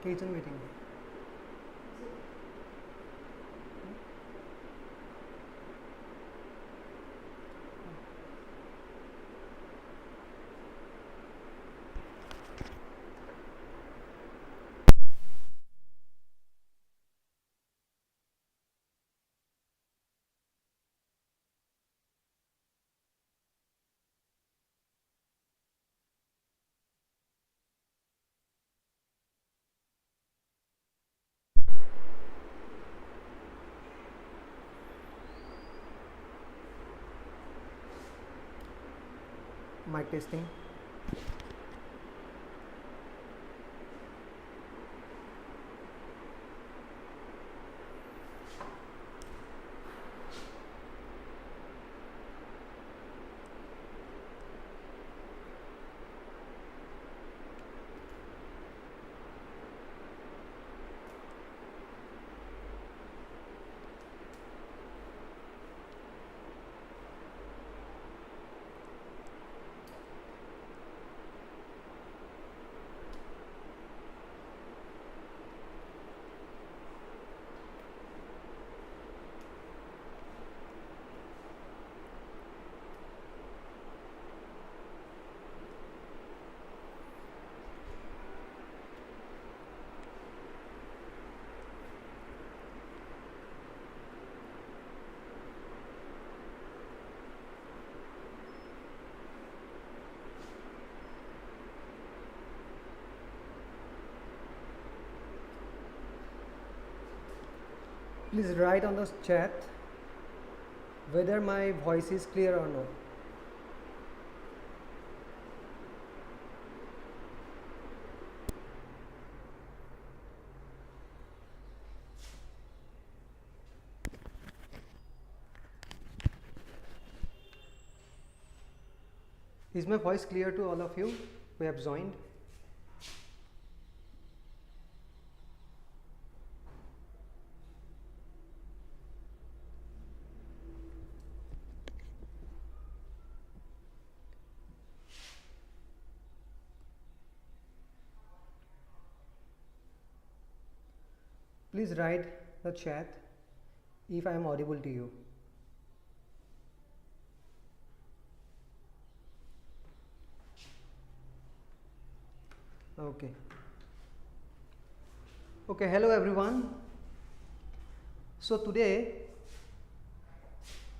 কেইজন waiting? Mic testing. Please write on the chat whether my voice is clear or not. Is my voice clear to all of you who have joined? Please write the chat if I am audible to you. Okay. Okay, hello everyone. So today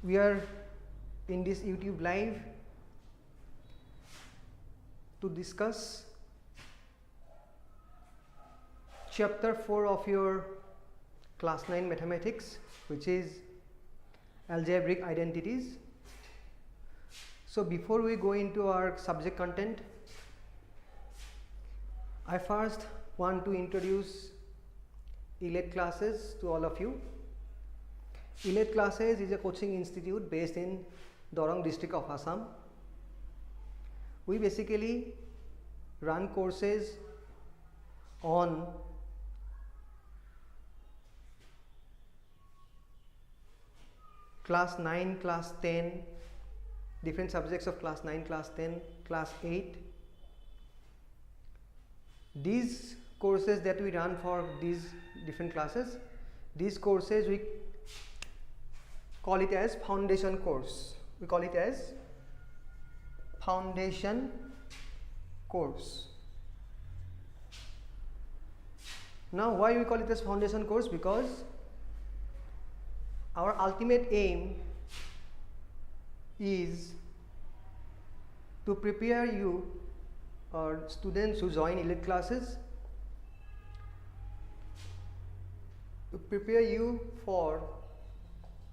we are in this YouTube live to discuss chapter 4 of your class 9 mathematics, which is algebraic identities. So before we go into our subject content, I first want to introduce ELET classes to all of you. ELET classes is a coaching institute based in Dorong district of Assam. We basically run courses on class 9, class 10, different subjects of class 9, class 10, class 8. These courses that we run for these different classes, these courses we call it as foundation course. We call it as foundation course. Now why we call it as foundation course? Because our ultimate aim is to prepare you or students who join ELET classes, to prepare you for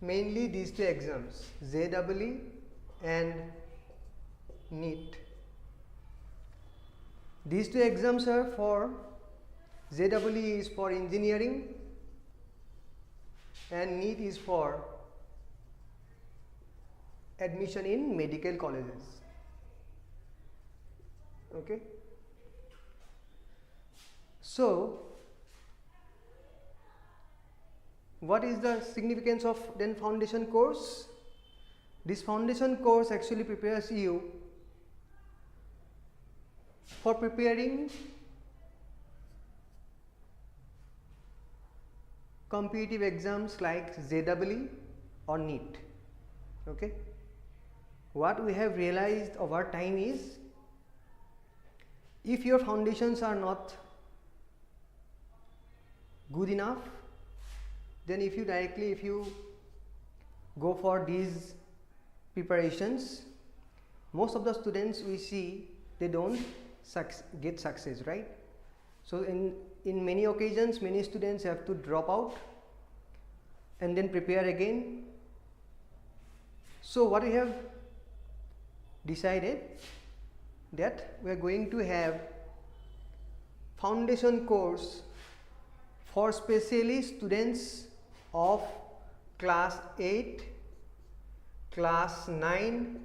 mainly these two exams, JEE and NEET. These two exams are for JEE is for engineering and NEET is for admission in medical colleges. Okay. So what is the significance of then foundation course? This foundation course actually prepares you for preparing competitive exams like JEE or NEET. Okay, what we have realized over time is, if your foundations are not good enough, then if you go for these preparations, most of the students we see, they don't get success, right? So in many occasions, many students have to drop out and then prepare again. So what we have decided, that we are going to have foundation course for specially students of class 8, class 9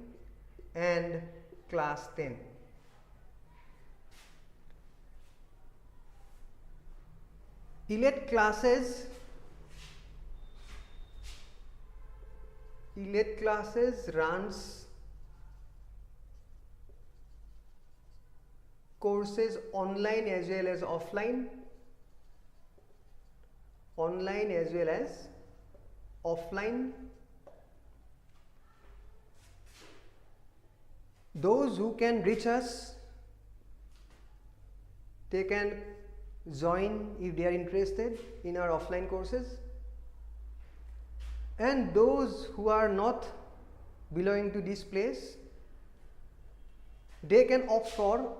and class 10. Elite classes runs courses online as well as offline. Those who can reach us, they can join if they are interested in our offline courses, and those who are not belonging to this place, they can opt for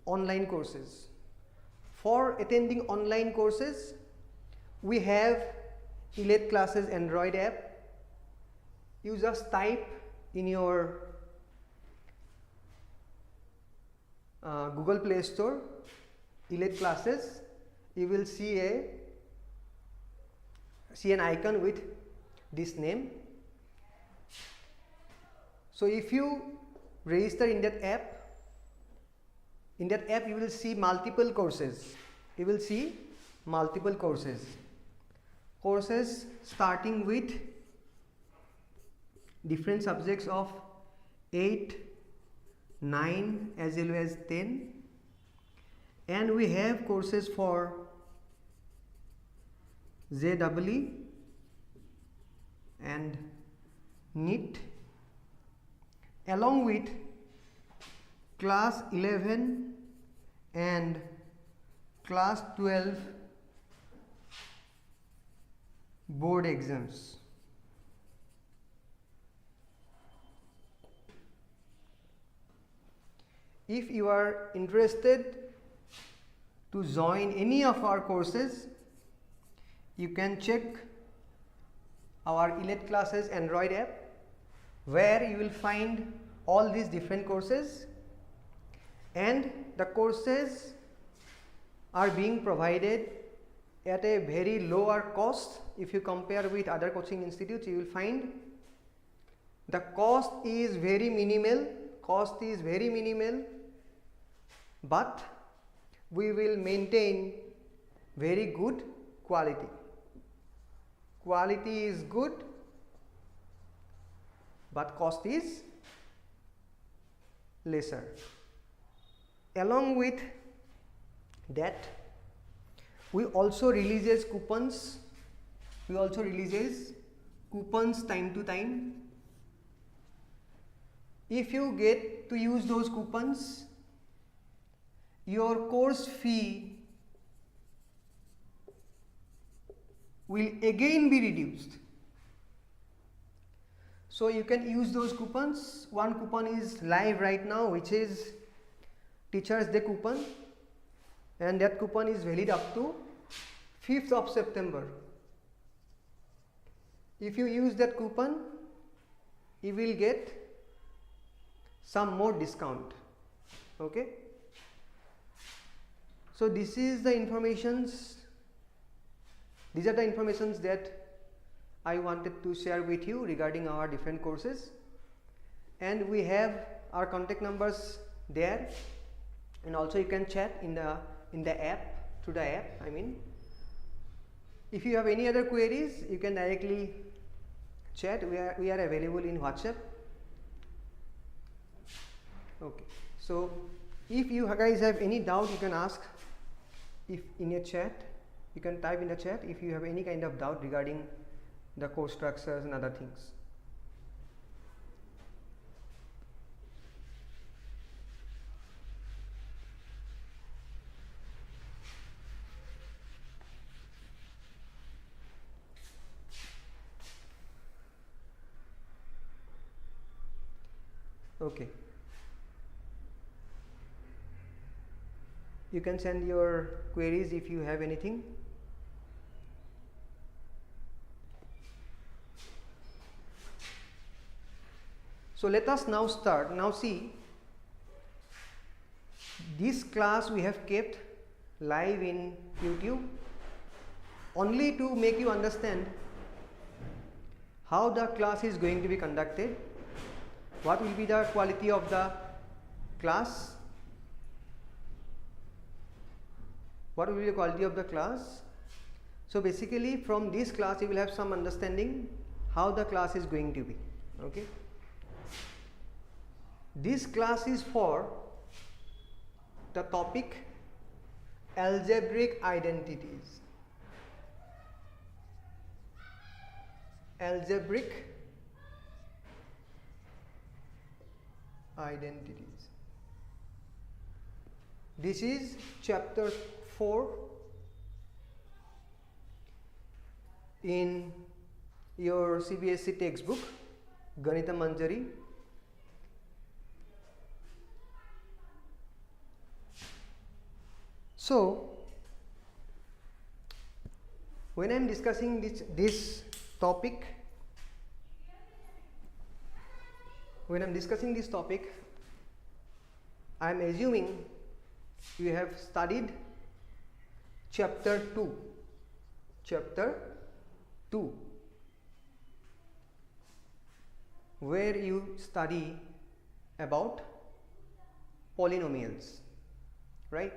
online courses. For attending online courses, we have Elite Classes Android app. You just type in your Google Play Store Elite Classes. You will see an icon with this name. So if you register in that app, you will see multiple courses. Courses starting with different subjects of 8, 9 as well as 10, and we have courses for JEE and NEET, along with class 11 and class 12 board exams. If you are interested to join any of our courses, you can check our Elite Classes Android app, where you will find all these different courses, and the courses are being provided at a very lower cost. If you compare with other coaching institutes, you will find the cost is very minimal, but we will maintain very good quality. Quality is good, but cost is lesser. Along with that, we also releases coupons. Time to time. If you get to use those coupons, your course fee will again be reduced. So you can use those coupons. One coupon is live right now, which is Teachers Day coupon, and that coupon is valid up to 5th of September. If you use that coupon, you will get some more discount. Okay, so these are the informations that I wanted to share with you regarding our different courses, and we have our contact numbers there, and also you can chat in the app, through the app. I mean, if you have any other queries, you can directly chat. We are available in WhatsApp. Okay, so if you guys have any doubt, you can ask if in a chat. You can type in the chat if you have any kind of doubt regarding the course structures and other things. Okay. You can send your queries if you have anything. So let us now start. Now see, this class we have kept live in YouTube only to make you understand how the class is going to be conducted, what will be the quality of the class, what will be the quality of the class. So basically from this class you will have some understanding how the class is going to be. Okay. This class is for the topic algebraic identities. Algebraic identities. This is chapter 4 in your CBSE textbook, Ganita Manjari. So, when I am discussing this topic, I am assuming you have studied chapter 2, where you study about polynomials, right?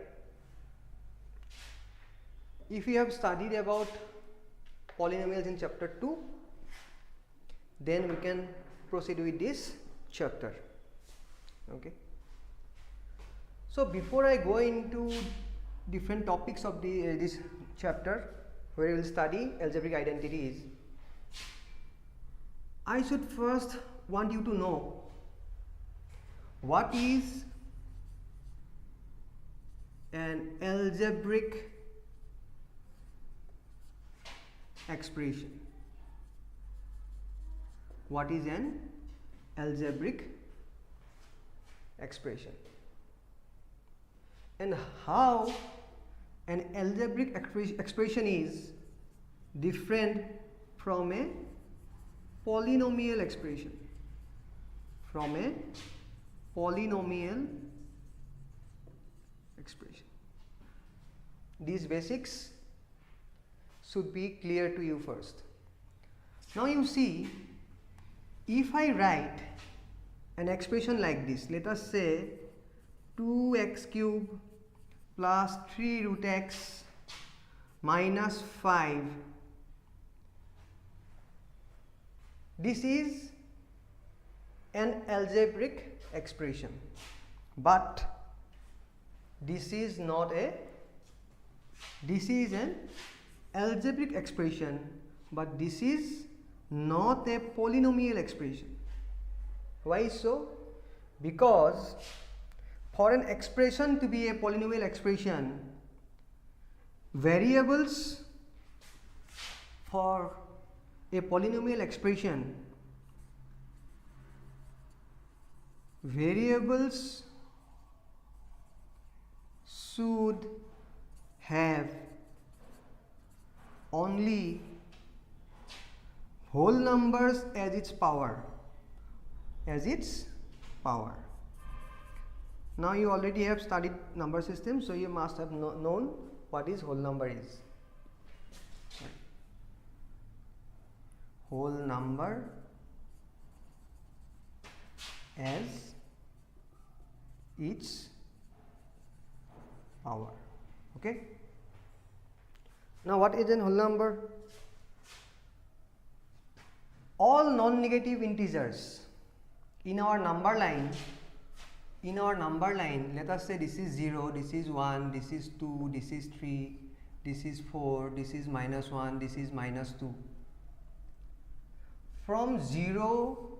If you have studied about polynomials in chapter 2, then we can proceed with this chapter. Okay. So before I go into different topics of this chapter where we will study algebraic identities, I should first want you to know what is an algebraic expression. What is an algebraic expression, and how an algebraic expression is different from a polynomial expression. These basics should be clear to you first. Now you see, if I write an expression like this, let us say 2x cube plus 3 root x minus 5, this is an algebraic expression, but this is an algebraic expression, but this is not a polynomial expression. Why so? Because for an expression to be a polynomial expression, variables for a polynomial expression, variables should have only whole numbers as its power. Now you already have studied number system, so you must have known what is whole number is. Whole number as its power. Okay. Now what is a whole number? All non-negative integers in our number line, let us say this is 0, this is 1, this is 2, this is 3, this is 4, this is -1, this is -2. From 0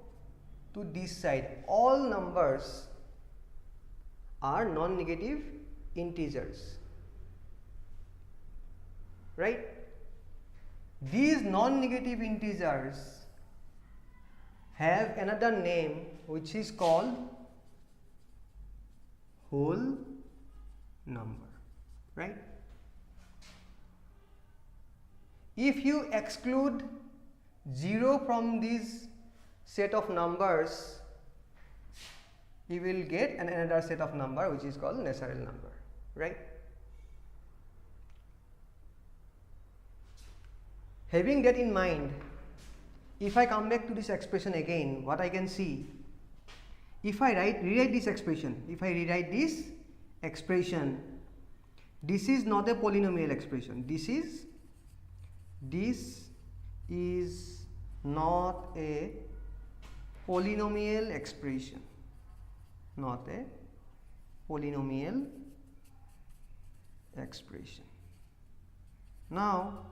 to this side, all numbers are non-negative integers, right? These non-negative integers have another name which is called whole number, right? If you exclude 0 from this set of numbers, you will get another set of number which is called natural number, right? Having that in mind, if I come back to this expression again, what I can see, if I rewrite this expression, this is not a polynomial expression. This is not a polynomial expression. Not a polynomial expression. Now,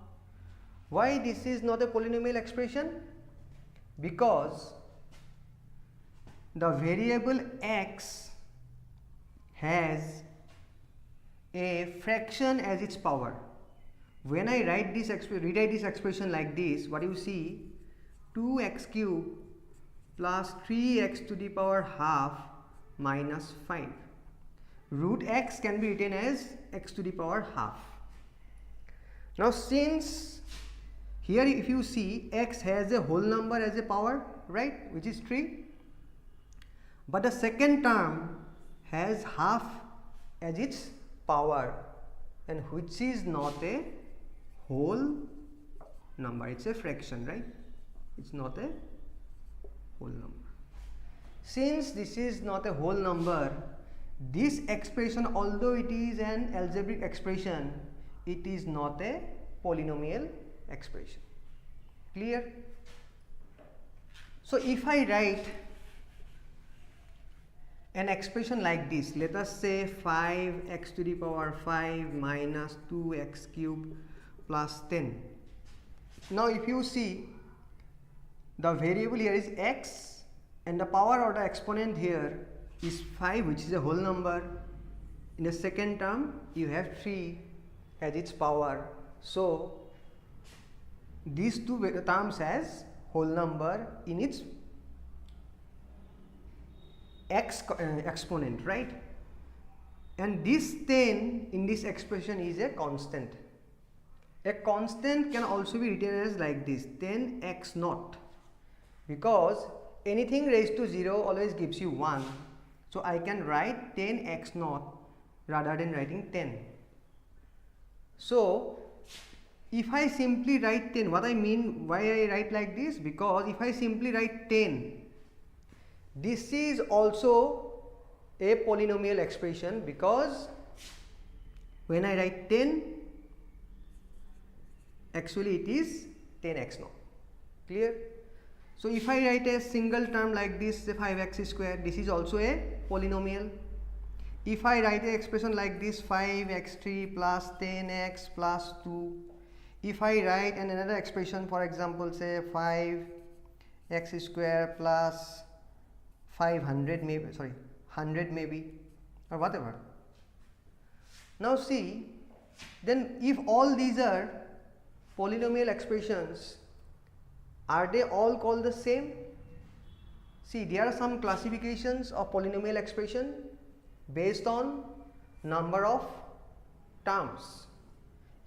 why this is not a polynomial expression? Because the variable x has a fraction as its power. When I rewrite this expression like this, what you see, 2x cube plus 3x to the power half minus 5. Root x can be written as x to the power half. Now, since here if you see, x has a whole number as a power, right, which is 3, but the second term has half as its power, and which is not a whole number, it's a fraction, right? It's not a whole number. Since this is not a whole number, this expression, although it is an algebraic expression, it is not a polynomial expression. Clear? So if I write an expression like this, let us say 5x to the power 5 minus 2x cube plus 10. Now if you see, the variable here is x and the power or the exponent here is 5, which is a whole number. In the second term you have 3 as its power. So these two terms has whole number in its exponent, right? And this 10 in this expression is a constant. A constant can also be written as like this, 10x naught, because anything raised to 0 always gives you 1. So I can write 10x naught rather than writing 10. So if I simply write 10, what I mean, why I write like this? Because if I simply write 10, this is also a polynomial expression, because when I write 10, actually it is 10x naught. Clear? So if I write a single term like this, say 5x squared, this is also a polynomial. If I write an expression like this, 5x3 plus 10x plus 2, if I write another expression, for example, say 5x squared plus 500 maybe, sorry, 100 maybe, or whatever. Now see, then if all these are polynomial expressions, are they all called the same? See, there are some classifications of polynomial expression based on number of terms.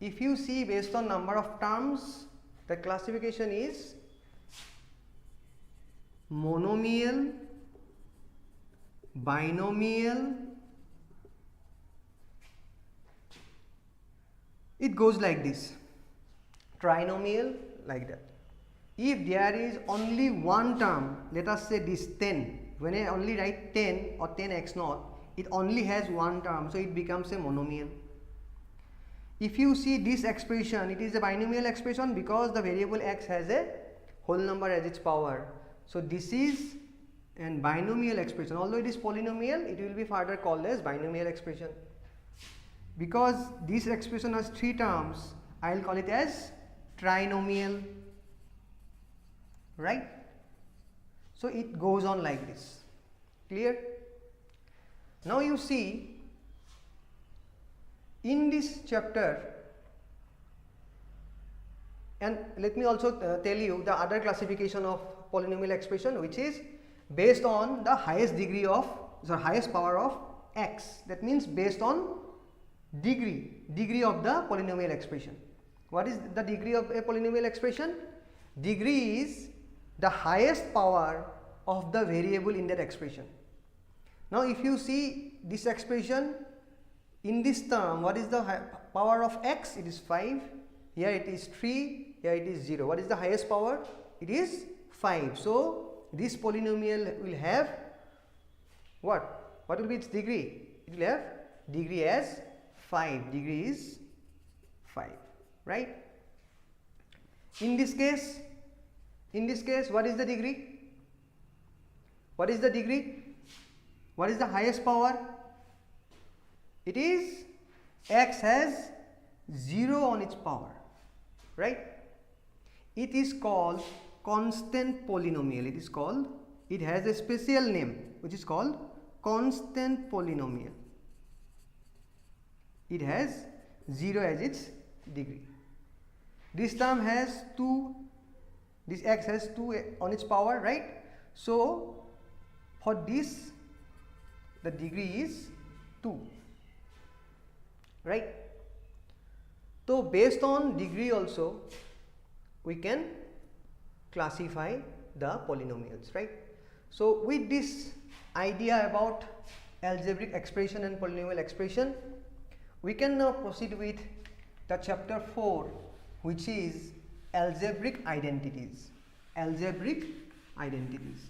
If you see based on number of terms, the classification is monomial, binomial, it goes like this, trinomial, like that. If there is only one term, let us say this 10, when I only write 10 or 10x naught, it only has one term, so it becomes a monomial. If you see this expression, it is a binomial expression because the variable x has a whole number as its power. So this is a binomial expression. Although it is polynomial, it will be further called as binomial expression. Because this expression has 3 terms, I will call it as trinomial, right? So it goes on like this. Clear? Now you see, in this chapter, and let me also tell you the other classification of polynomial expression, which is based on the highest degree of the highest power of x. That means based on degree of the polynomial expression. What is the degree of a polynomial expression? Degree is the highest power of the variable in that expression. Now if you see this expression, in this term, what is the power of x? It is 5. Here it is 3. Here it is 0. What is the highest power? It is 5. So this polynomial will have what? What will be its degree? It will have degree as 5. Degree is 5, right? In this case, what is the degree? What is the degree? What is the highest power? It is x has 0 on its power, right? It is called constant polynomial. It has a special name which is called constant polynomial. It has 0 as its degree. This term has 2, this x has 2 on its power, right? So for this the degree is 2, right? So based on degree also we can classify the polynomials, right? So with this idea about algebraic expression and polynomial expression, we can now proceed with the chapter 4, which is algebraic identities. Algebraic identities.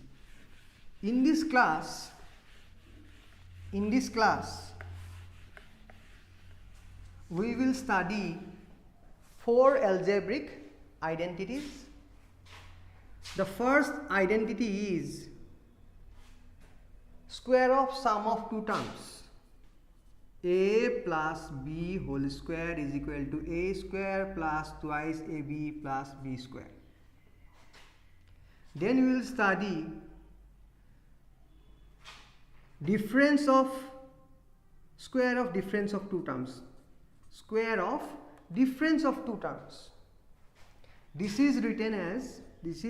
In this class we will study 4 algebraic identities. The first identity is square of sum of 2 terms. A plus b whole square is equal to a square plus twice ab plus b square. Then we will study difference of square of difference of 2 terms. Square of difference of 2 terms. This is written as this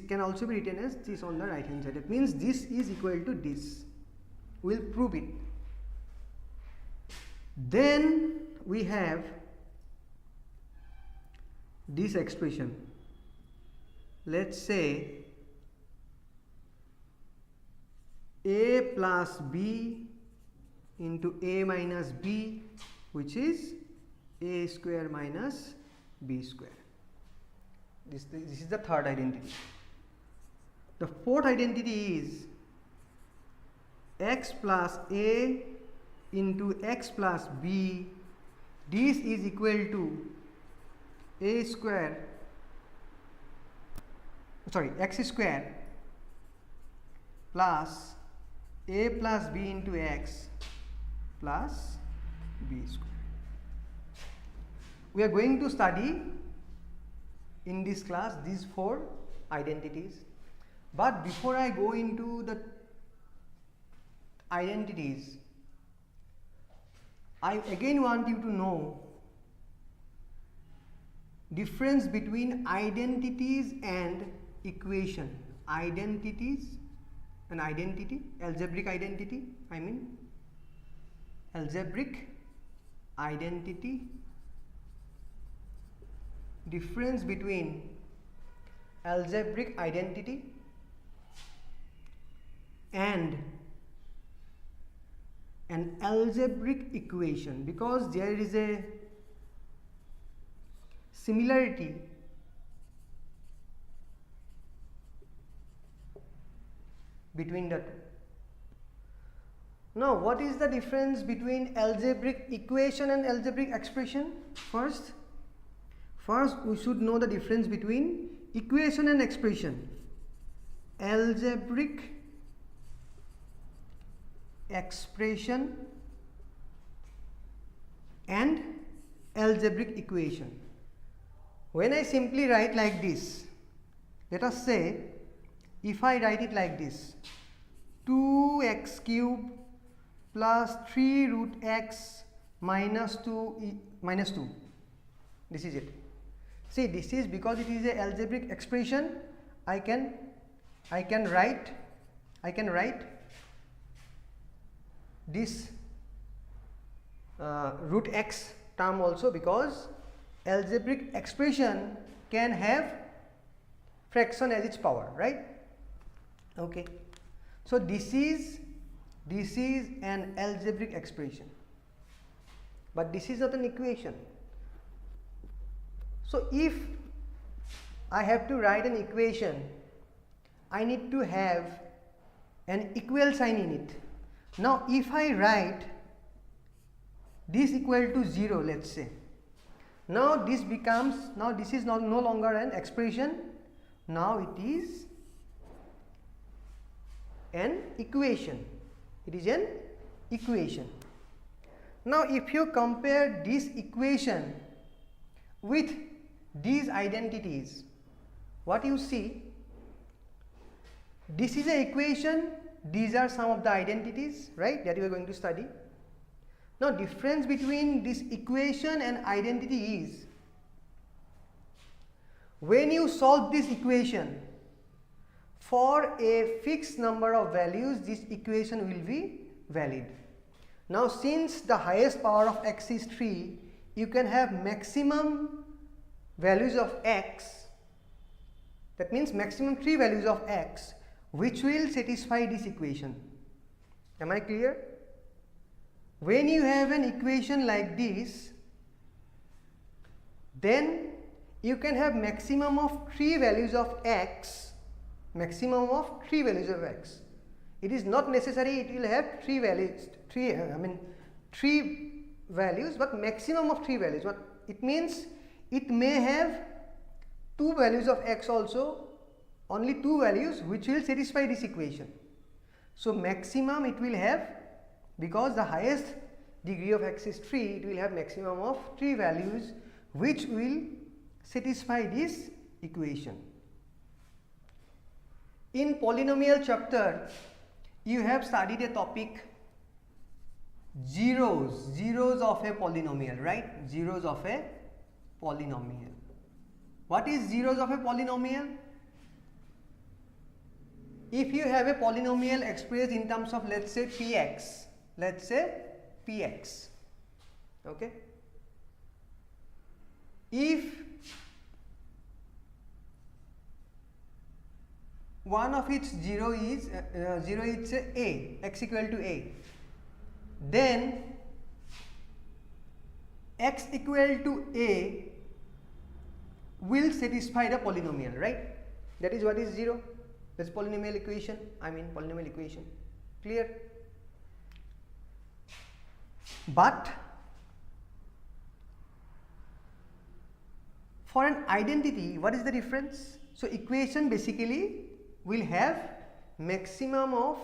can also be written as this on the right hand side. That means this is equal to this. We will prove it. Then we have this expression. Let's say a plus b into a minus b, which is a square minus b square. This is the third identity. The fourth identity is x plus a into x plus b. This is equal to a square, sorry, x square plus a plus b into x plus b square. We are going to study in this class these 4 identities, but before I go into the identities, I again want you to know difference between identities and equation. Identities and identity, algebraic identity, I mean algebraic identity, difference between algebraic identity and an algebraic equation, because there is a similarity between the two. Now, what is the difference between algebraic equation and algebraic expression? First we should know the difference between equation and expression. Algebraic expression and algebraic equation. When I simply write like this, let us say if I write it like this, 2x cube plus 3 root x minus 2 minus 2, this is it. See, this is because it is a algebraic expression. I can write this root x term also, because algebraic expression can have fraction as its power, right? Okay, so this is an algebraic expression, but this is not an equation. So if I have to write an equation, I need to have an equal sign in it. Now if I write this equal to 0, let's say, now this is no longer an expression, now it is an equation. It is an equation. Now if you compare this equation with these identities, what you see, this is an equation, these are some of the identities, right, that we are going to study. Now difference between this equation and identity is, when you solve this equation for a fixed number of values, this equation will be valid. Now since the highest power of x is 3, you can have maximum values of x, that means maximum 3 values of x, which will satisfy this equation. Am I clear? When you have an equation like this, then you can have maximum of 3 values of x, maximum of 3 values of x. It is not necessary it will have 3 values, 3 values, but maximum of 3 values. What it means, it may have 2 values of x also, only 2 values, which will satisfy this equation. So maximum it will have, because the highest degree of x is 3, it will have maximum of 3 values which will satisfy this equation. In polynomial chapter, you have studied a topic, zeros of a polynomial, right? Zeros of a polynomial. What is zeros of a polynomial? If you have a polynomial expressed in terms of, let's say px, okay, if one of its zero is a, x equal to a, then x equal to a will satisfy the polynomial, right? That is what is 0. That's polynomial equation. Polynomial equation. Clear? But for an identity, what is the difference? So equation basically will have maximum of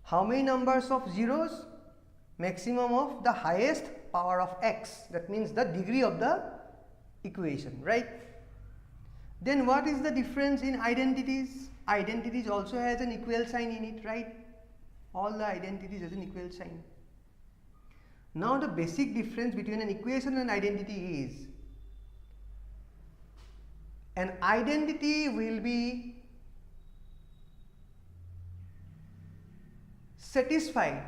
how many numbers of zeros? Maximum of the highest power of x. That means the degree of the equation, right? Then what is the difference in identities? Identities also has an equal sign in it, right? All the identities has an equal sign. Now the basic difference between an equation and identity is, an identity will be satisfied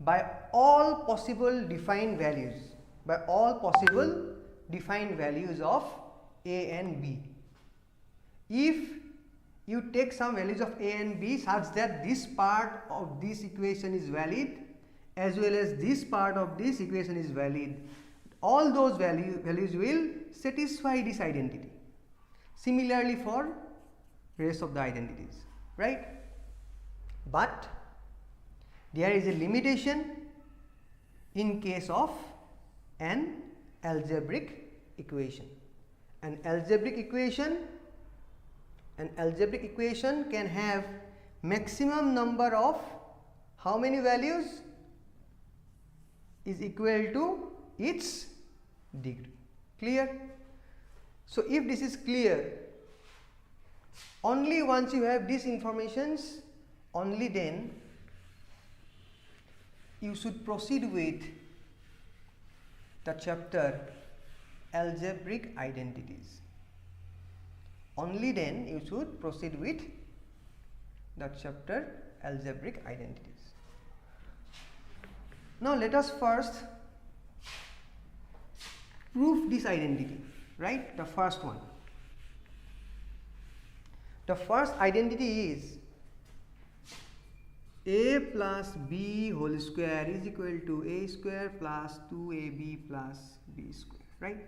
by all possible defined values, of a and b. If you take some values of a and b such that this part of this equation is valid as well as this part of this equation is valid, all those values will satisfy this identity. Similarly for rest of the identities, right? But there is a limitation in case of an algebraic equation. An algebraic equation can have maximum number of how many values? is equal to its degree. Clear? So if this is clear, only once you have these informations, only then you should proceed with the chapter Algebraic Identities. Only then you should proceed with the chapter Algebraic Identities. Now let us first prove this identity, right? The first one. The first identity is a plus b whole square is equal to a square plus 2ab plus b square, right?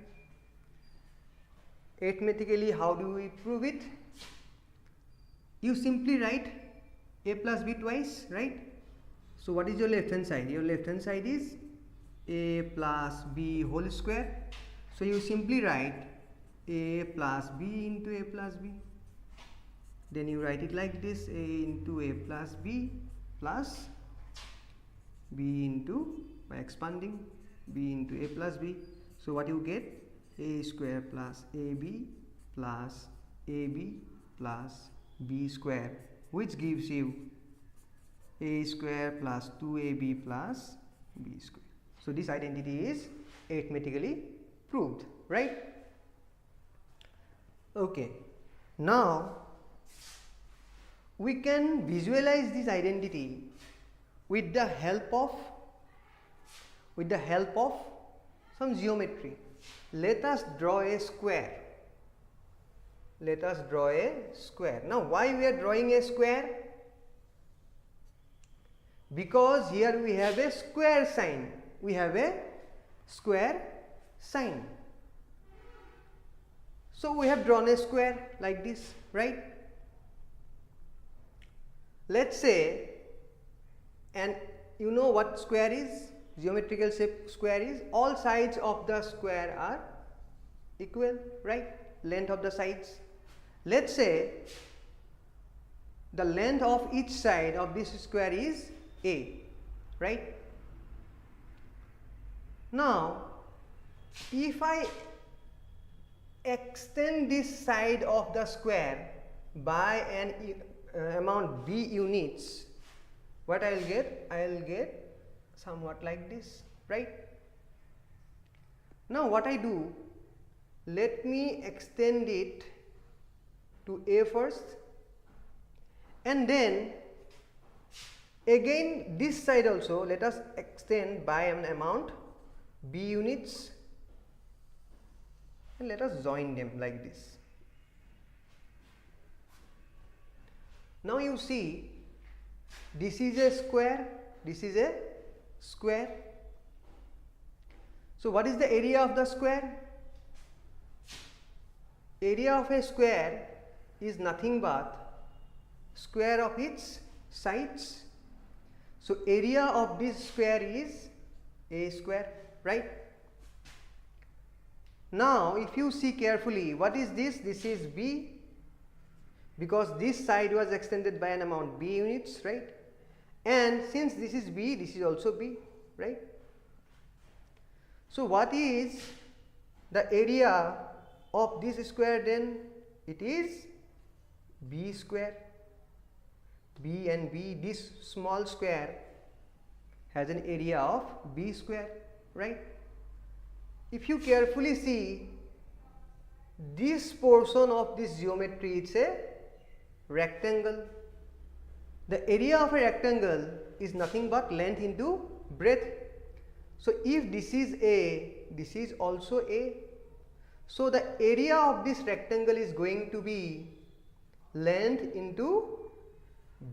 Arithmetically, how do we prove it? You simply write a plus b twice, right? So what is your left hand side? Your left hand side is a plus b whole square. So you simply write a plus b into a plus b. Then you write it like this: a into a plus b plus b into, by expanding, b into a plus b. So what you get? A square plus ab plus ab plus b square, which gives you a square plus 2ab plus b square. So this identity is arithmetically proved, right? Okay. Now we can visualize this identity with the help of some geometry. Let us draw a square. Let us draw a square. Now why we are drawing a square? Because here we have a square sign. We have a square sign. So we have drawn a square like this, right? Let's say, and you know what square is? Geometrical shape square is, all sides of the square are equal, right? Length of the sides. Let's say the length of each side of this square is a, right? Now if I extend this side of the square by an amount b units, what I will get? I will get somewhat like this, right? Now what I do, let me extend it to a first, and then again this side also let us extend by an amount b units, and let us join them like this. Now you see, this is a square, this is a square. So what is the area of the square? Area of a square is nothing but square of its sides. So area of this square is a square, right? Now if you see carefully, what is this? This is b, because this side was extended by an amount b units, right? And since this is b, this is also b, right? So what is the area of this square then? It is b square. B and b, this small square has an area of b square, right? If you carefully see, this portion of this geometry, it's a rectangle. The area of a rectangle is nothing but length into breadth. So if this is a, this is also a. So the area of this rectangle is going to be length into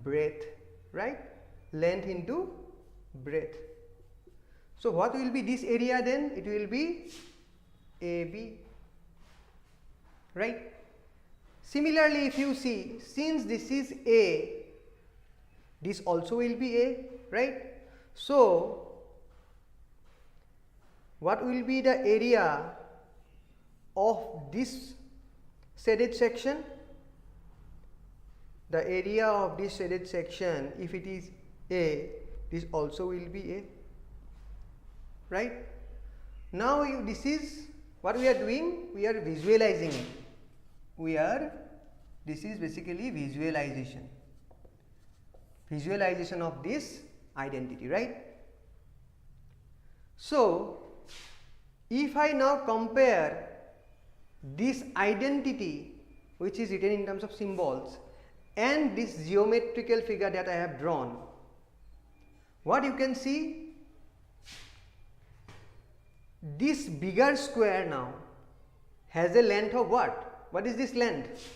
breadth, right? Length into breadth. So what will be this area then? It will be AB, right? Similarly, if you see, since this is A, this also will be A, right? So what will be the area of this shaded section? The area of this shaded section, if it is A, this also will be A. right? Now this is what we are doing, we are visualizing it. This is basically visualization of this identity, right? So if I now compare this identity which is written in terms of symbols and this geometrical figure that I have drawn, what you can see, this bigger square now has a length of what? What is this length?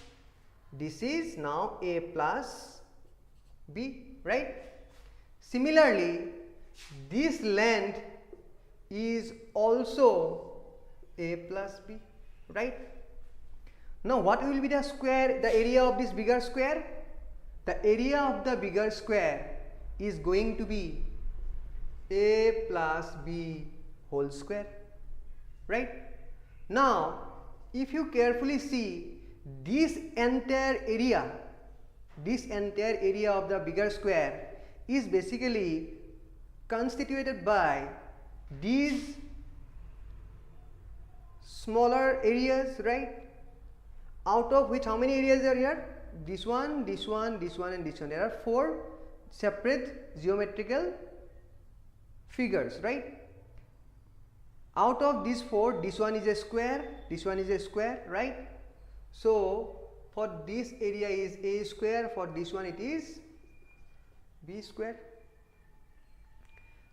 This is now a plus b, right? Similarly, this length is also a plus b, right? Now what will be the square, the area of this bigger square? The area of the bigger square is going to be a plus b whole square, right? Now if you carefully see, this entire area of the bigger square is basically constituted by these smaller areas, right? Out of which how many areas are here? This one, this one, this one and this one. There are 4 separate geometrical figures, right? Out of these 4, this one is a square, this one is a square, right? So for this area is a square, for this one it is b square.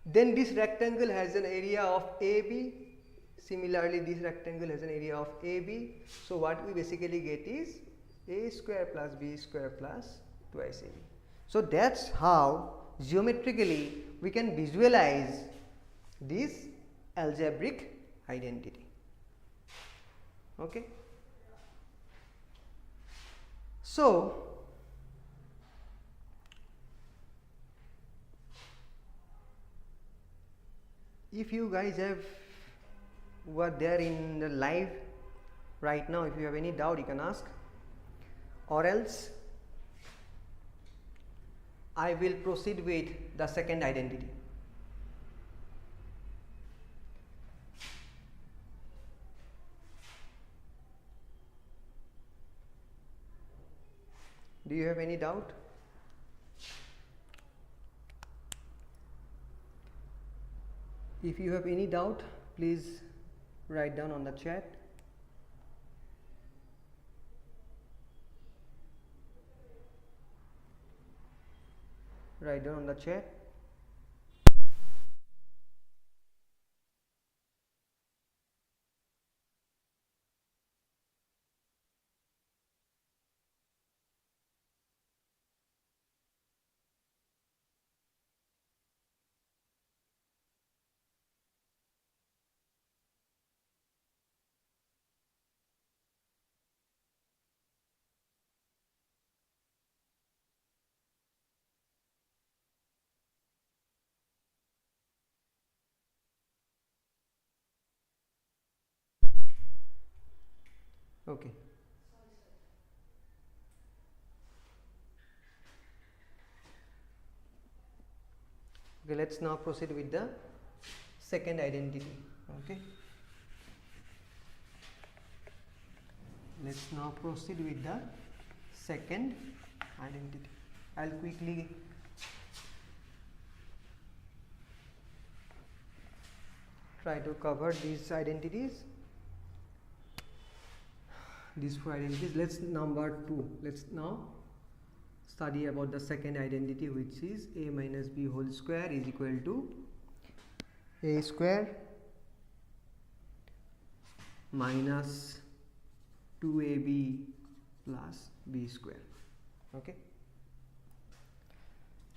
Then this rectangle has an area of AB. Similarly, this rectangle has an area of AB. So what we basically get is a square plus b square plus twice AB. So that's how geometrically we can visualize this algebraic identity. Okay. So if you guys were there in the live right now, if you have any doubt you can ask, or else I will proceed with the second identity. Do you have any doubt? If you have any doubt, please write down on the chat. Write down on the chat. Okay. Okay, let's now proceed with the second identity. Okay. Let's now proceed with the second identity. I'll quickly try to cover these identities. These 4 identities. Let's number 2. Let's now study about the second identity, which is a minus b whole square is equal to a square minus 2ab plus b square. Okay.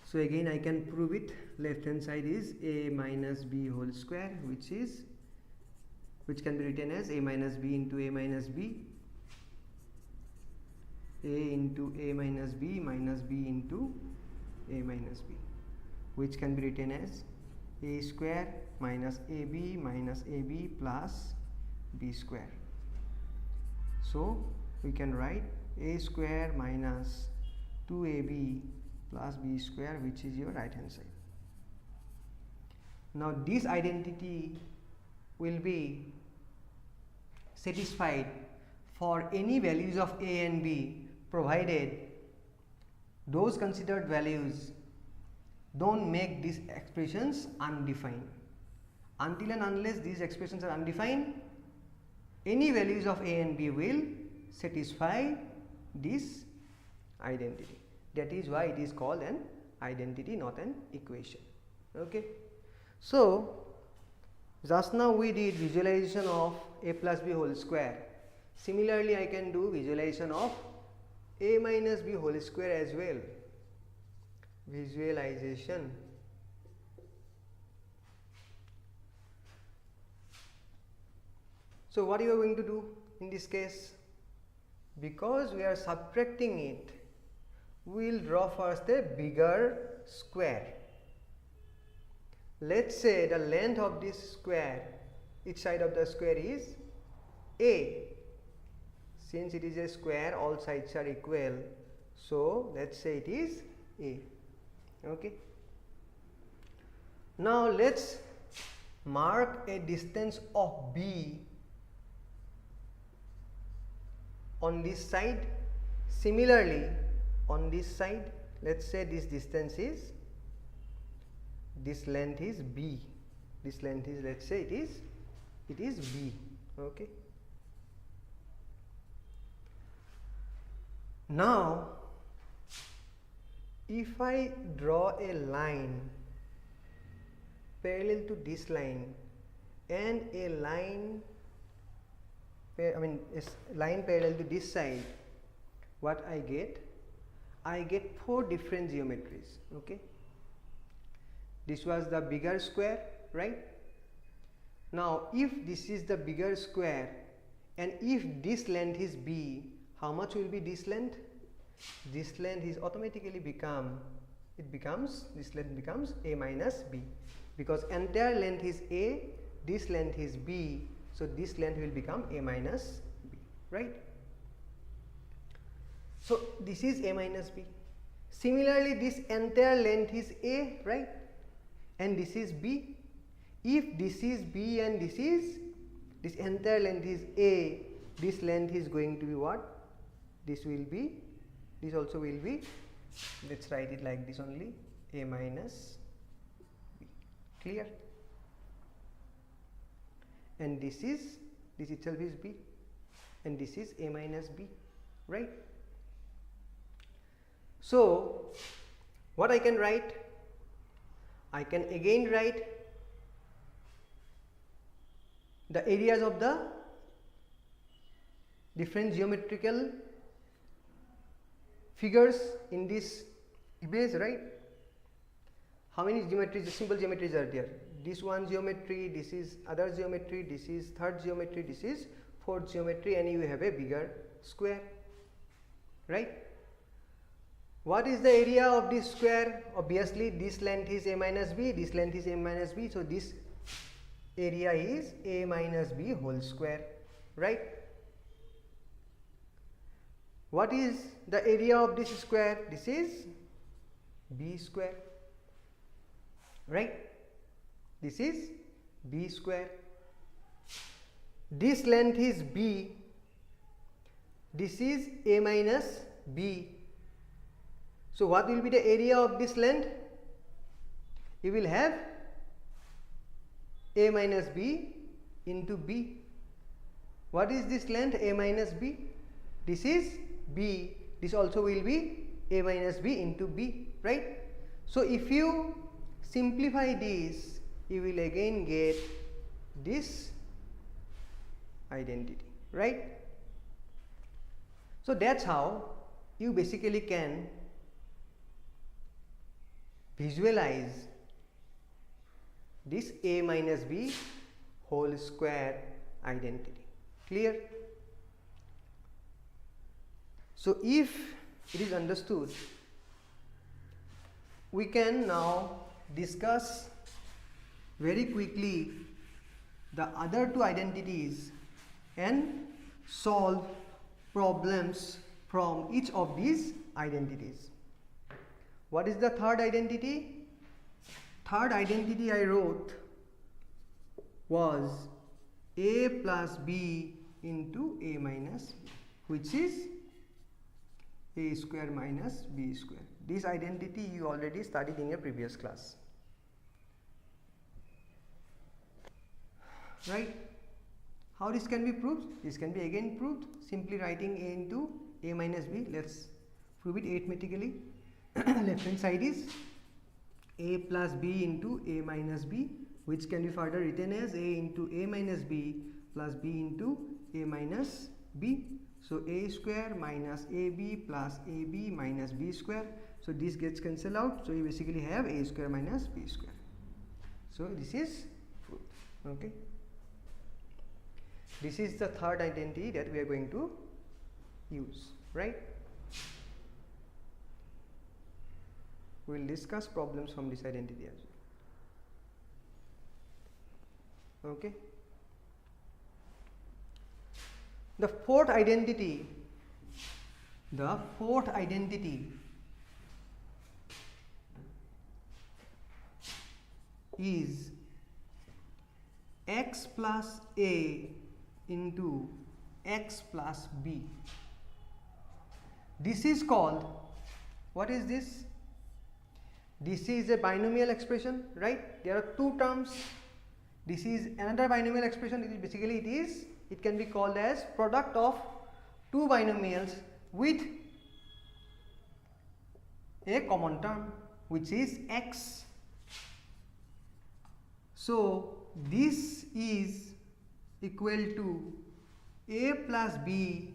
So again I can prove it. Left hand side is a minus b whole square, which can be written as a minus b into a minus b, a into a minus b into a minus b, which can be written as a square minus ab plus b square. So we can write a square minus 2ab plus b square, which is your right hand side. Now this identity will be satisfied for any values of a and b, provided those considered values don't make these expressions undefined. Until and unless these expressions are undefined, any values of a and b will satisfy this identity. That is why it is called an identity, not an equation. Okay. So just now we did visualization of a plus b whole square. Similarly, I can do visualization of a minus b whole square as well. Visualization. So what you are going to do in this case? Because we are subtracting it, we will draw first a bigger square. Let's say the length of this square, each side of the square is a. Since it is a square, all sides are equal, so let's say it is a. Okay. Now let's mark a distance of b on this side. Similarly, on this side, let's say this distance is, this length is b. This length is, let's say it is b. Okay. Now if I draw a line parallel to this line and a line line parallel to this side, what I get? I get 4 different geometries. Okay. This was the bigger square, right? Now if this is the bigger square and if this length is b, how much will be this length? This length is automatically this length becomes a minus b, because entire length is a, this length is b, so this length will become a minus b, right? So this is a minus b. Similarly, this entire length is a, right? And this is b. If this is b and this entire length is a, this length is going to be what? This also will be, let's write it like this only, a minus b. Clear? And this itself is b, and this is a minus b, right? So what I can write? I can again write the areas of the different geometrical figures in this image, right? How many geometries, simple geometries are there? This one geometry, this is other geometry, this is third geometry, this is fourth geometry, and you have a bigger square, right? What is the area of this square? Obviously this length is a minus b, this length is a minus b, so this area is a minus b whole square, right? What is the area of this square? This is b square, right? This is b square. This length is b, this is a minus b. So what will be the area of this length? You will have a minus b into b. What is this length? A minus b. This is b. This also will be a minus b into b, right? So if you simplify this, you will again get this identity, right? So that's how you basically can visualize this a minus b whole square identity. Clear? So if it is understood, we can now discuss very quickly the other two identities and solve problems from each of these identities. What is the third identity? Third identity I wrote was a plus b into a minus b, which is a square minus b square. This identity you already studied in your previous class, right? How this can be proved? This can be again proved simply writing a into a minus b. Let's prove it arithmetically. Left hand side is a plus b into a minus b, which can be further written as a into a minus b plus b into a minus b. So a square minus ab plus ab minus b square. So this gets cancelled out. So you basically have a square minus b square. So this is proved. Okay. This is the third identity that we are going to use, right? We will discuss problems from this identity as well. Okay. The fourth identity is x plus a into x plus b. This is called, what is this? This is a binomial expression, right? There are two terms. This is another binomial expression. It can be called as product of two binomials with a common term, which is x. So this is equal to a plus b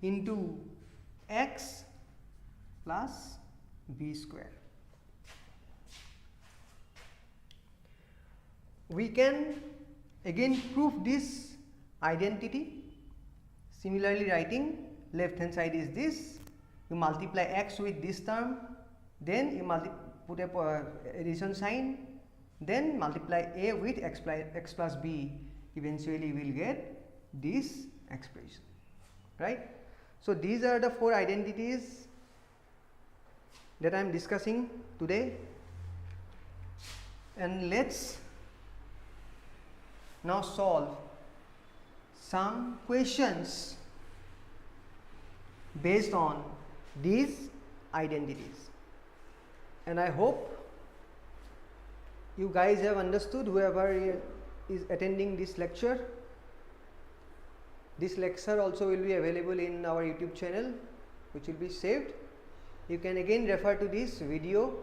into x plus b square. We can again prove this identity similarly writing left hand side is this, you multiply x with this term, then you put a addition sign, then multiply a with x plus b, eventually we will get this expression, right? So these are the four identities that I am discussing today, and let's now solve some questions based on these identities. And I hope you guys have understood, whoever is attending this lecture. This lecture also will be available in our YouTube channel, which will be saved. You can again refer to this video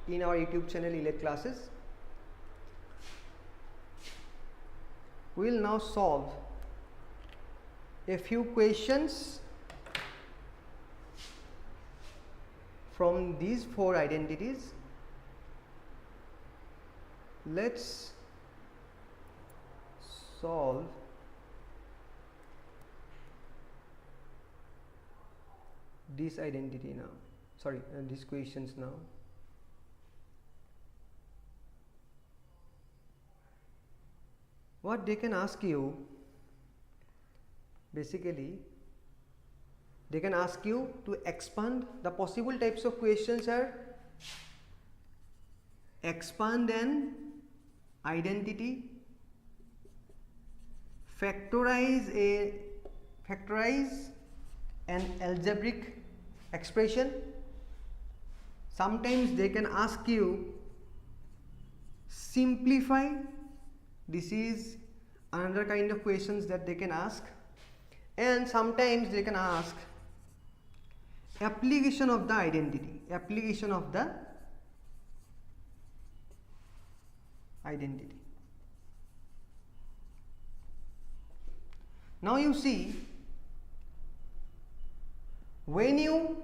in our YouTube channel Elite Classes. We will now solve a few questions from these four identities. Let's solve this identity now. These questions now. What they can ask you, basically, they can ask you to expand. The possible types of questions are expand an identity, factorize an algebraic expression. Sometimes they can ask you simplify. This is another kind of questions that they can ask. And sometimes they can ask application of the identity, Now you see, when you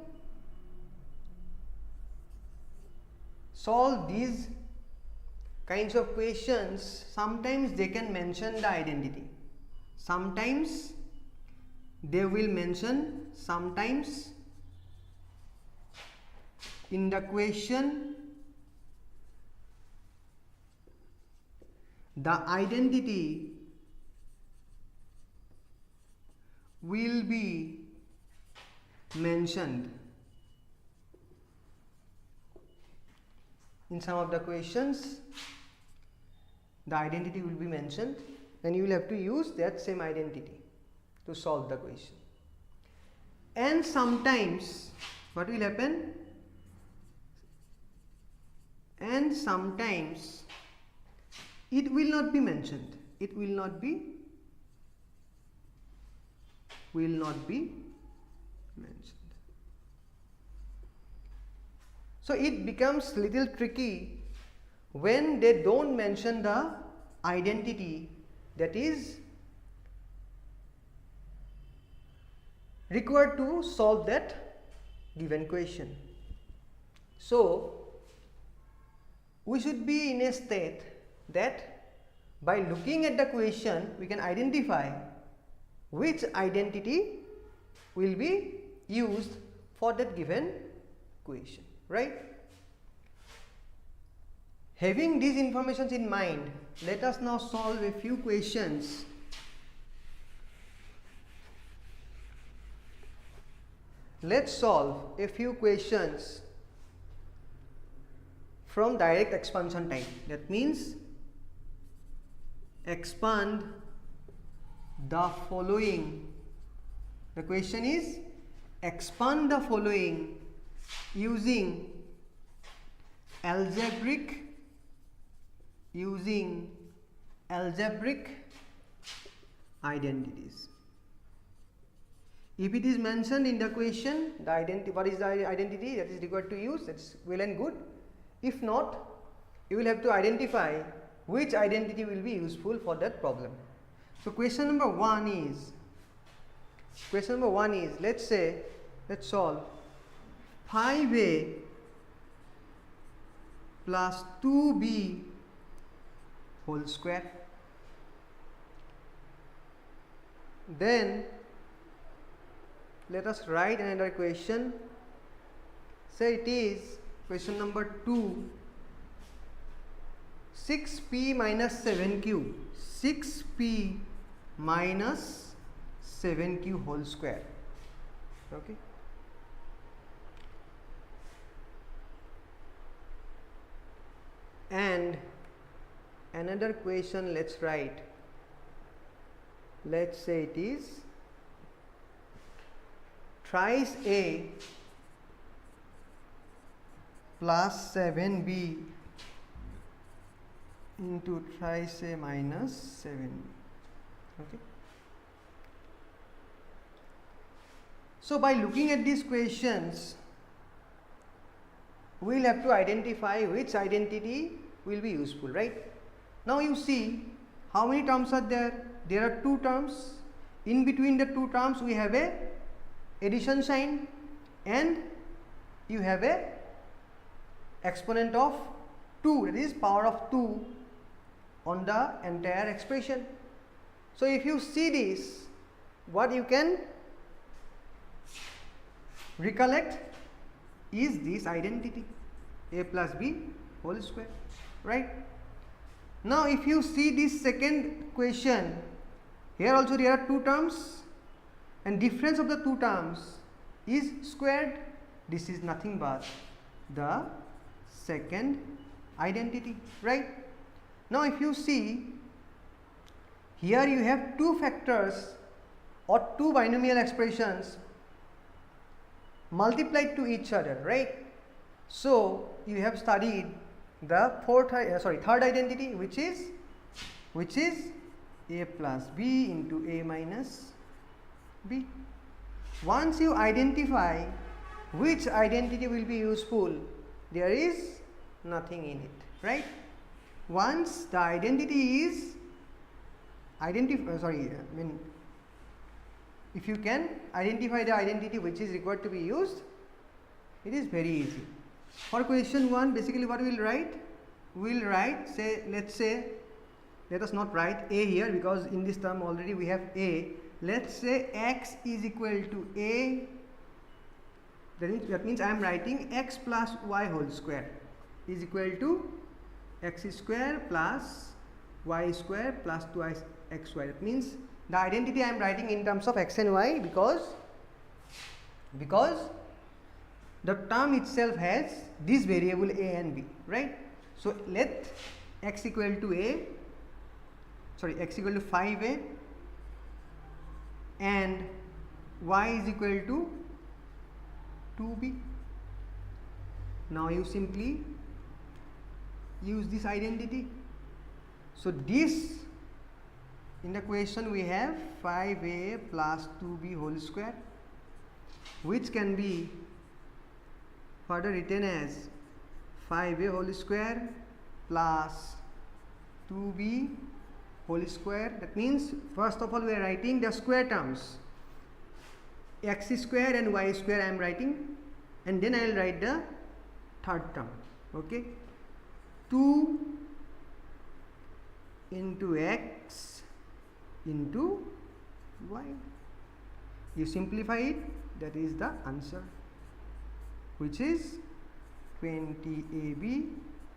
solve these kinds of questions, sometimes they can mention the identity, sometimes they will mention, sometimes in the question the identity will be mentioned. In some of the questions the identity will be mentioned and you will have to use that same identity to solve the question. And sometimes what will happen? And sometimes it will not be mentioned. It will not be mentioned. So it becomes little tricky when they don't mention the identity that is required to solve that given question. So we should be in a state that by looking at the question we can identify which identity will be used for that given question, right? Having these informations in mind, let us now solve a few questions let's solve a few questions from direct expansion type. That means expand the following. The question is expand the following using algebraic identities. If it is mentioned in the question, the identity, what is the identity that is required to use, that's well and good. If not, you will have to identify which identity will be useful for that problem. So question number one is let's solve 5a plus 2b whole square. Then let us write another question. Say it is question number 2, 6p minus 7q, 6p minus 7q whole square. Okay. And another question let's write. Let's say it is thrice a plus 7b into thrice a minus 7b. Okay. So by looking at these questions, we will have to identify which identity will be useful, right? Now you see how many terms are there? There are two terms. In between the two terms we have a addition sign and you have a exponent of 2, that is power of 2 on the entire expression. So if you see this, what you can recollect is this identity, a plus b whole square, right? Now if you see this second question, here also there are two terms and difference of the two terms is squared. This is nothing but the second identity, right? Now if you see, here you have two factors or two binomial expressions multiplied to each other, right? So you have studied the third identity, which is a plus b into a minus b. Once you identify which identity will be useful, there is nothing in it, right? Once the identity is if you can identify the identity which is required to be used, it is very easy. For question 1, basically what we will write? We will write, let us not write a here because in this term already we have a. Let's say x is equal to a, that means I am writing x plus y whole square is equal to x square plus y square plus 2xy. That means the identity I am writing in terms of x and y because the term itself has this variable a and b, right? So let x equal to a x equal to 5a and y is equal to 2b. Now you simply use this identity. So this, in the question we have 5a plus 2b whole square, which can be further written as 5a whole square plus 2b whole square. That means first of all we are writing the square terms, x square and y square I am writing, and then I will write the third term. Okay, 2 into x into y. You simplify it, that is the answer, which is 20ab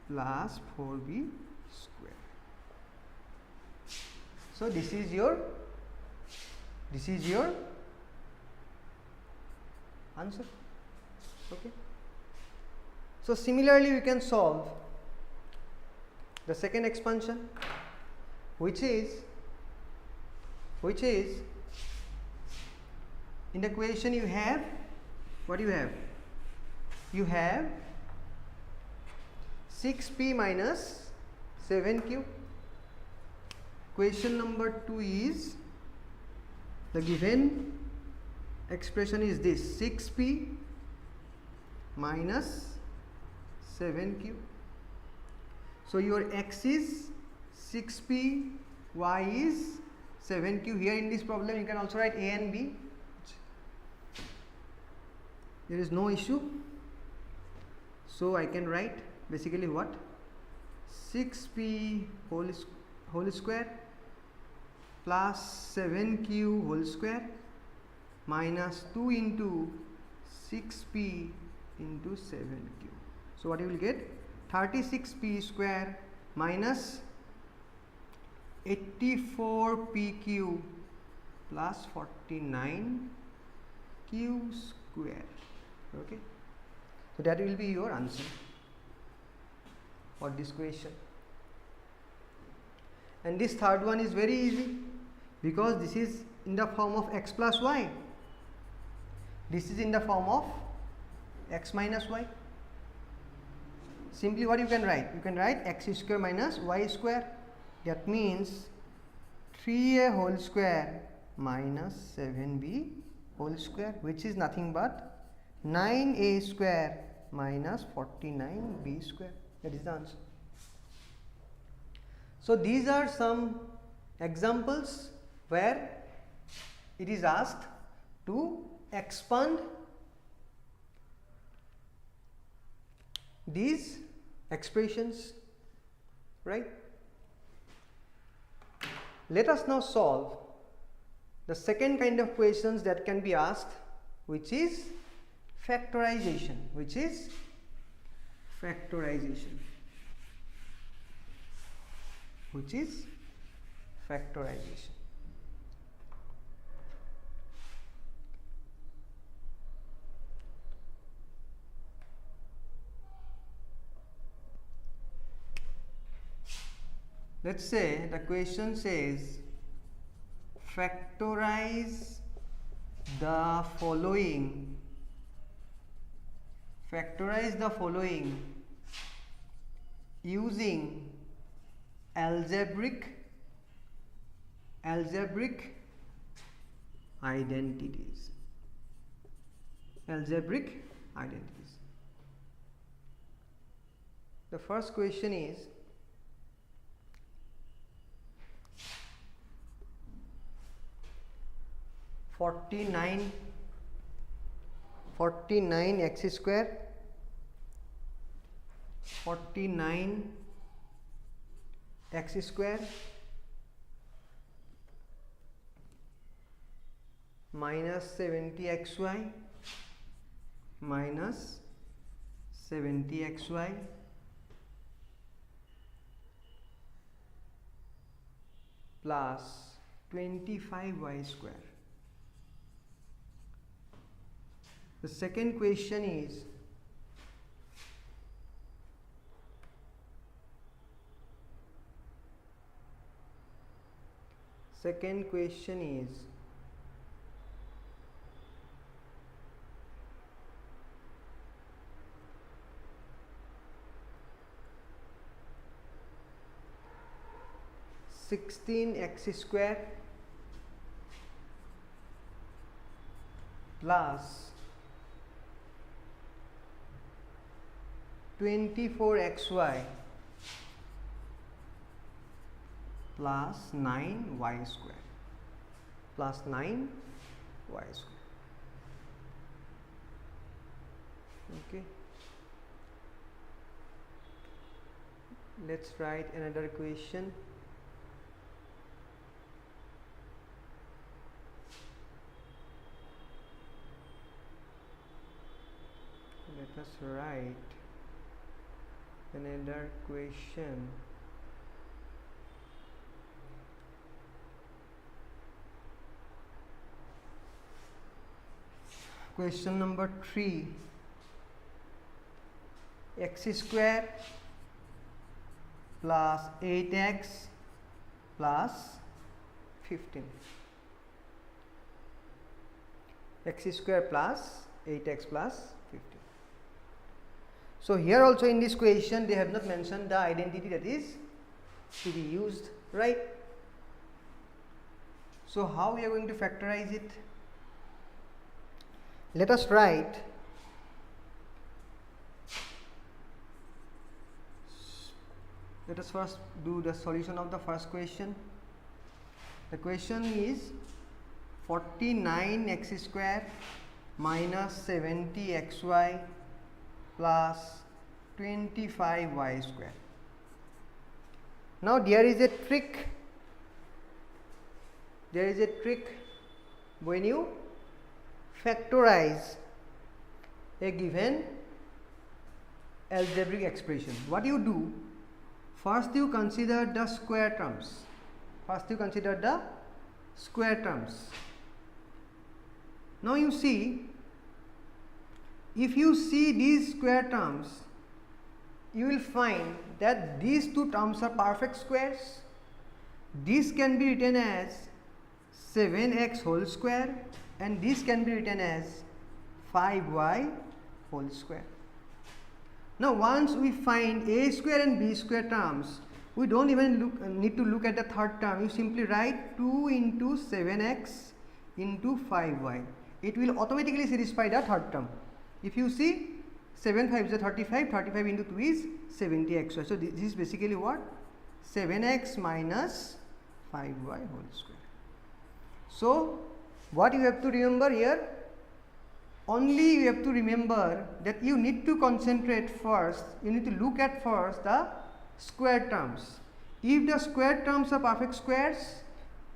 plus 4b square. So this is your answer. Okay. So similarly we can solve the second expansion, which is in the equation you have, what you have? You have 6p minus 7q. Question number 2 is, the given expression is this, 6p minus 7q. So your x is 6p, y is 7q. Here in this problem you can also write a and b. There is no issue. So I can write basically what? 6p whole square plus 7q whole square minus 2 into 6p into 7q. So what you will get? 36p square minus 84pq plus 49q square. Okay, so that will be your answer for this question. And this third one is very easy, because this is in the form of x plus y, this is in the form of x minus y. Simply what you can write? You can write x square minus y square. That means 3a whole square minus 7b whole square, which is nothing but 9a square minus 49b square. That is the answer. So these are some examples where it is asked to expand these expressions, right? Let us now solve the second kind of questions that can be asked, which is factorization. Let's say the question says factorize the following using algebraic identities. The first question is, Forty-nine x square, 49 x square minus 70xy minus 70xy plus 25y square. The second question is Second question is, (16x² plus 24xy plus 9y² plus 9y². Okay, let's write another equation. Let us write another equation. Question number 3, x² plus 8x plus 15. x² plus 8x plus 15. So here also in this question they have not mentioned the identity that is to be used, right? So how we are going to factorize it? Let us write let us first do the solution of the first question. The question is 49x² minus 70xy plus 25y². Now there is a trick. There is a trick when you factorize a given algebraic expression. What you do? First you consider the square terms. Now you see, if you see these square terms, you will find that these two terms are perfect squares. This can be written as 7x whole square and this can be written as 5y whole square. Now once we find a square and b square terms, we don't even need to look at the third term. You simply write 2 into 7x into 5y. It will automatically satisfy the third term. If you see 7 5 is 35, 35 into 2 is 70x. So this is basically what? 7x minus 5y whole square. So what you have to remember here? Only you have to remember that you need to concentrate first, you need to look at first the square terms. If the square terms are perfect squares,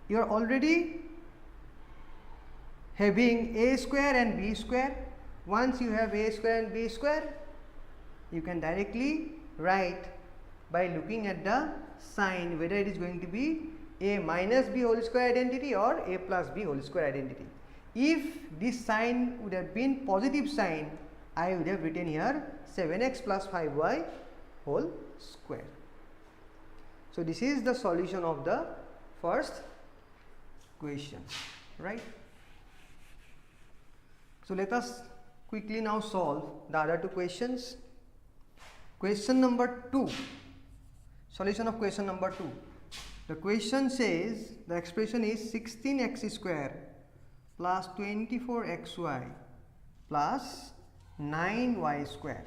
you are already having a square and b square. Once you have a square and b square, you can directly write by looking at the sign whether it is going to be a minus b whole square identity or a plus b whole square identity. If this sign would have been positive sign, I would have written here 7x plus 5y whole square. So this is the solution of the first question, right? So let us quickly now solve the other two questions. Question number 2, solution of question number 2. The question says the expression is 16x square plus 24xy plus 9y square.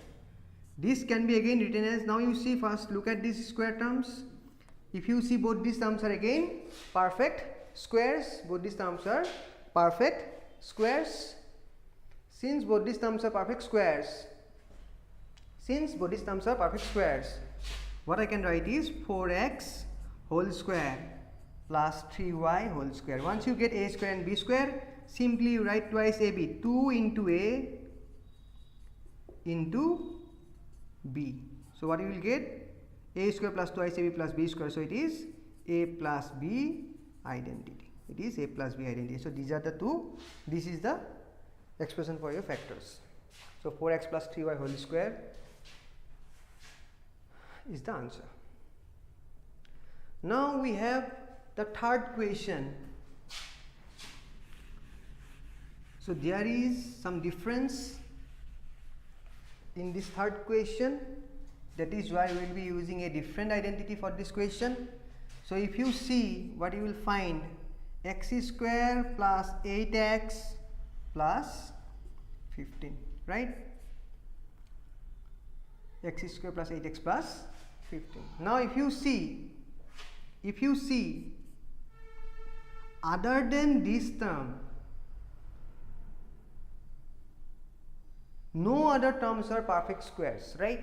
This can be again written as, now you see, first look at these square terms. If you see both these terms are again perfect squares, both these terms are perfect squares. Since both these terms are perfect squares, what I can write is 4x whole square plus 3y whole square. Once you get a square and b square, simply you write twice ab, 2 into a into b. So what you will get? A square plus twice ab plus b square. So it is a plus b identity. It is a plus b identity. So these are the two. This is the expression for your factors. So 4x plus 3y whole square is the answer. Now we have the third question. So there is some difference in this third question. That is why we will be using a different identity for this question. So if you see, what you will find, x square plus 8x plus 15, right? X square plus 8x plus 15. Now if you see other than this term, no other terms are perfect squares, right?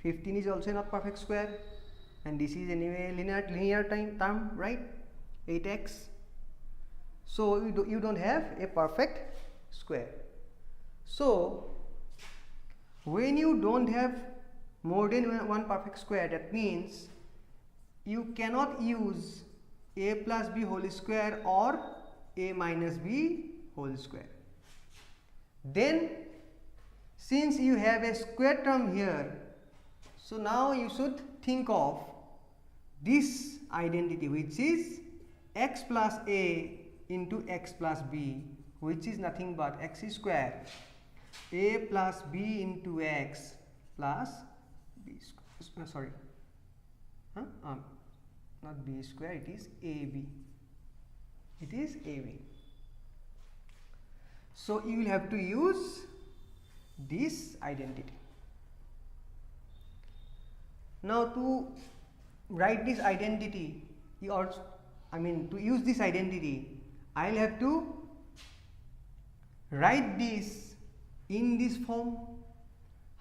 15 is also not perfect square, and this is anyway linear term, right? 8x. So you don't have a perfect square. So when you don't have more than one perfect square, that means you cannot use a plus b whole square or a minus b whole square. Then since you have a square term here, so now you should think of this identity, which is x plus a into x plus b, which is nothing but x square a plus b into x plus b square, sorry, not b square, it is ab, it is ab. So you will have to use this identity. Now to write this identity, to use this identity, I will have to write this in this form.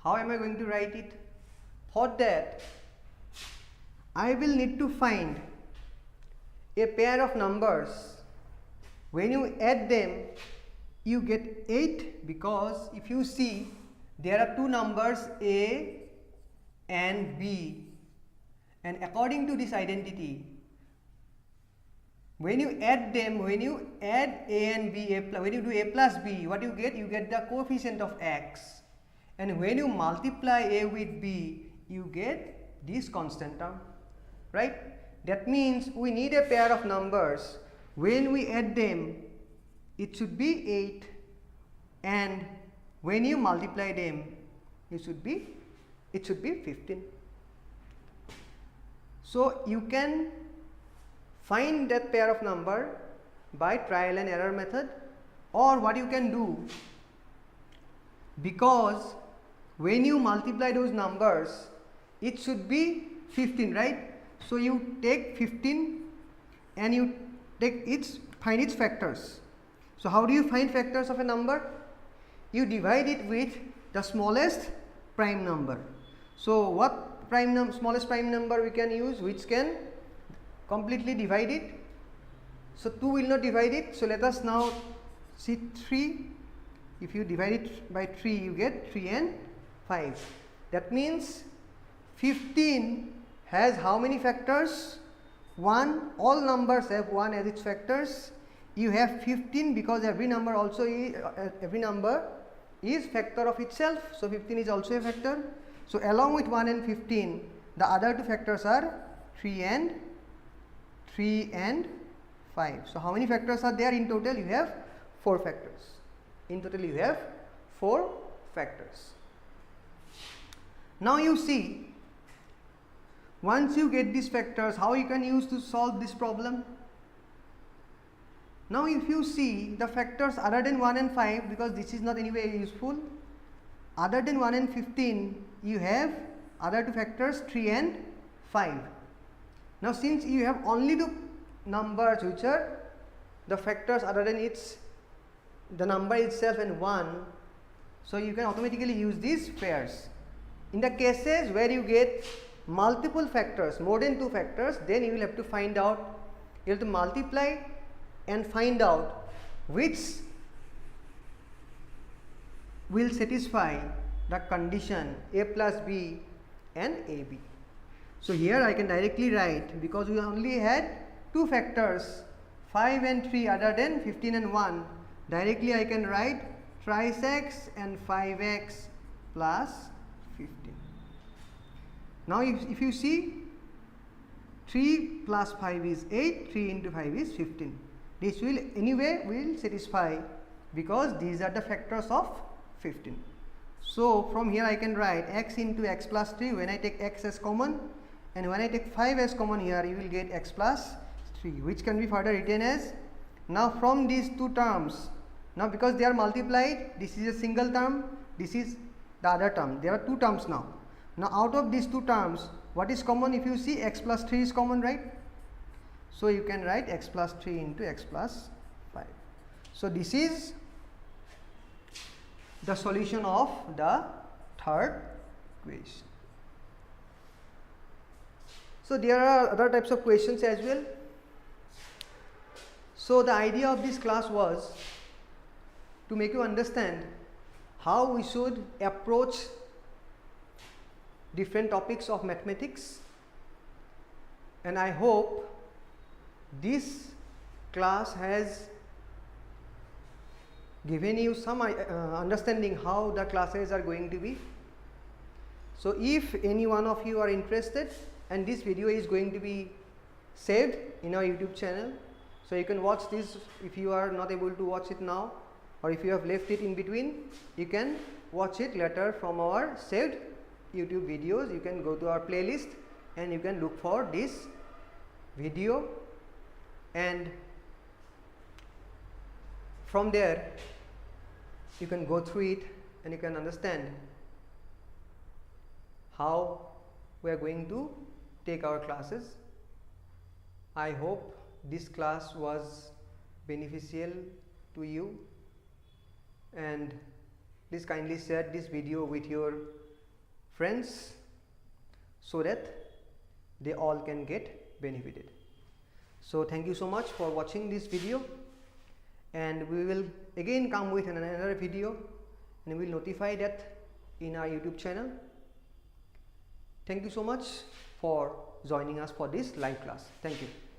How am I going to write it? For that, I will need to find a pair of numbers. When you add them, you get 8, because if you see, there are two numbers a and b, and according to this identity, when you add them, when you add a and b, when you do a plus b, what you get the coefficient of x, and when you multiply a with b, you get this constant term, right? That means we need a pair of numbers. When we add them, it should be 8, and when you multiply them, it should be 15. So you can find that pair of number by trial and error method, or what you can do, because when you multiply those numbers, it should be 15, right? So you take 15 and you find its factors. So how do you find factors of a number? You divide it with the smallest prime number. So what smallest prime number we can use, which can completely divide it? So 2 will not divide it. So let us now see 3. If you divide it by 3, you get 3 and 5. That means 15 has how many factors? 1. All numbers have 1 as its factors. You have 15 because every number is factor of itself. So 15 is also a factor. So along with 1 and 15, the other two factors are 3 and 5. So how many factors are there in total? You have 4 factors. In total you have 4 factors. Now you see, once you get these factors, how you can use to solve this problem? Now if you see the factors other than 1 and 5, because this is not anyway useful, other than 1 and 15, you have other two factors 3 and 5. Now since you have only two numbers which are the factors other than the number itself and 1, so you can automatically use these pairs. In the cases where you get multiple factors, more than 2 factors, then you will have to find out, you have to multiply and find out which will satisfy the condition a plus b and ab. So here I can directly write, because we only had 2 factors 5 and 3 other than 15 and 1, directly I can write thrice x and 5x plus 15. Now if you see, 3 plus 5 is 8, 3 into 5 is 15. This will anyway will satisfy because these are the factors of 15. So from here I can write x into x plus 3 when I take x as common, and when I take 5 as common here you will get x plus 3, which can be further written as, now from these two terms, now because they are multiplied, this is a single term, this is the other term, there are two terms now. Now out of these two terms, what is common? If you see, x plus 3 is common, right? So you can write x plus 3 into x plus 5. So this is the solution of the third question. So there are other types of questions as well. So the idea of this class was to make you understand how we should approach different topics of mathematics, and I hope this class has given you some understanding how the classes are going to be. So if any one of you are interested, and this video is going to be saved in our YouTube channel, so you can watch this. If you are not able to watch it now, or if you have left it in between, you can watch it later from our saved YouTube videos. You can go to our playlist and you can look for this video, and from there you can go through it and you can understand how we are going to take our classes. I hope this class was beneficial to you, and please kindly share this video with your friends so that they all can get benefited. So thank you so much for watching this video, and we will again come with another video and we will notify that in our YouTube channel. Thank you so much for joining us for this live class. Thank you.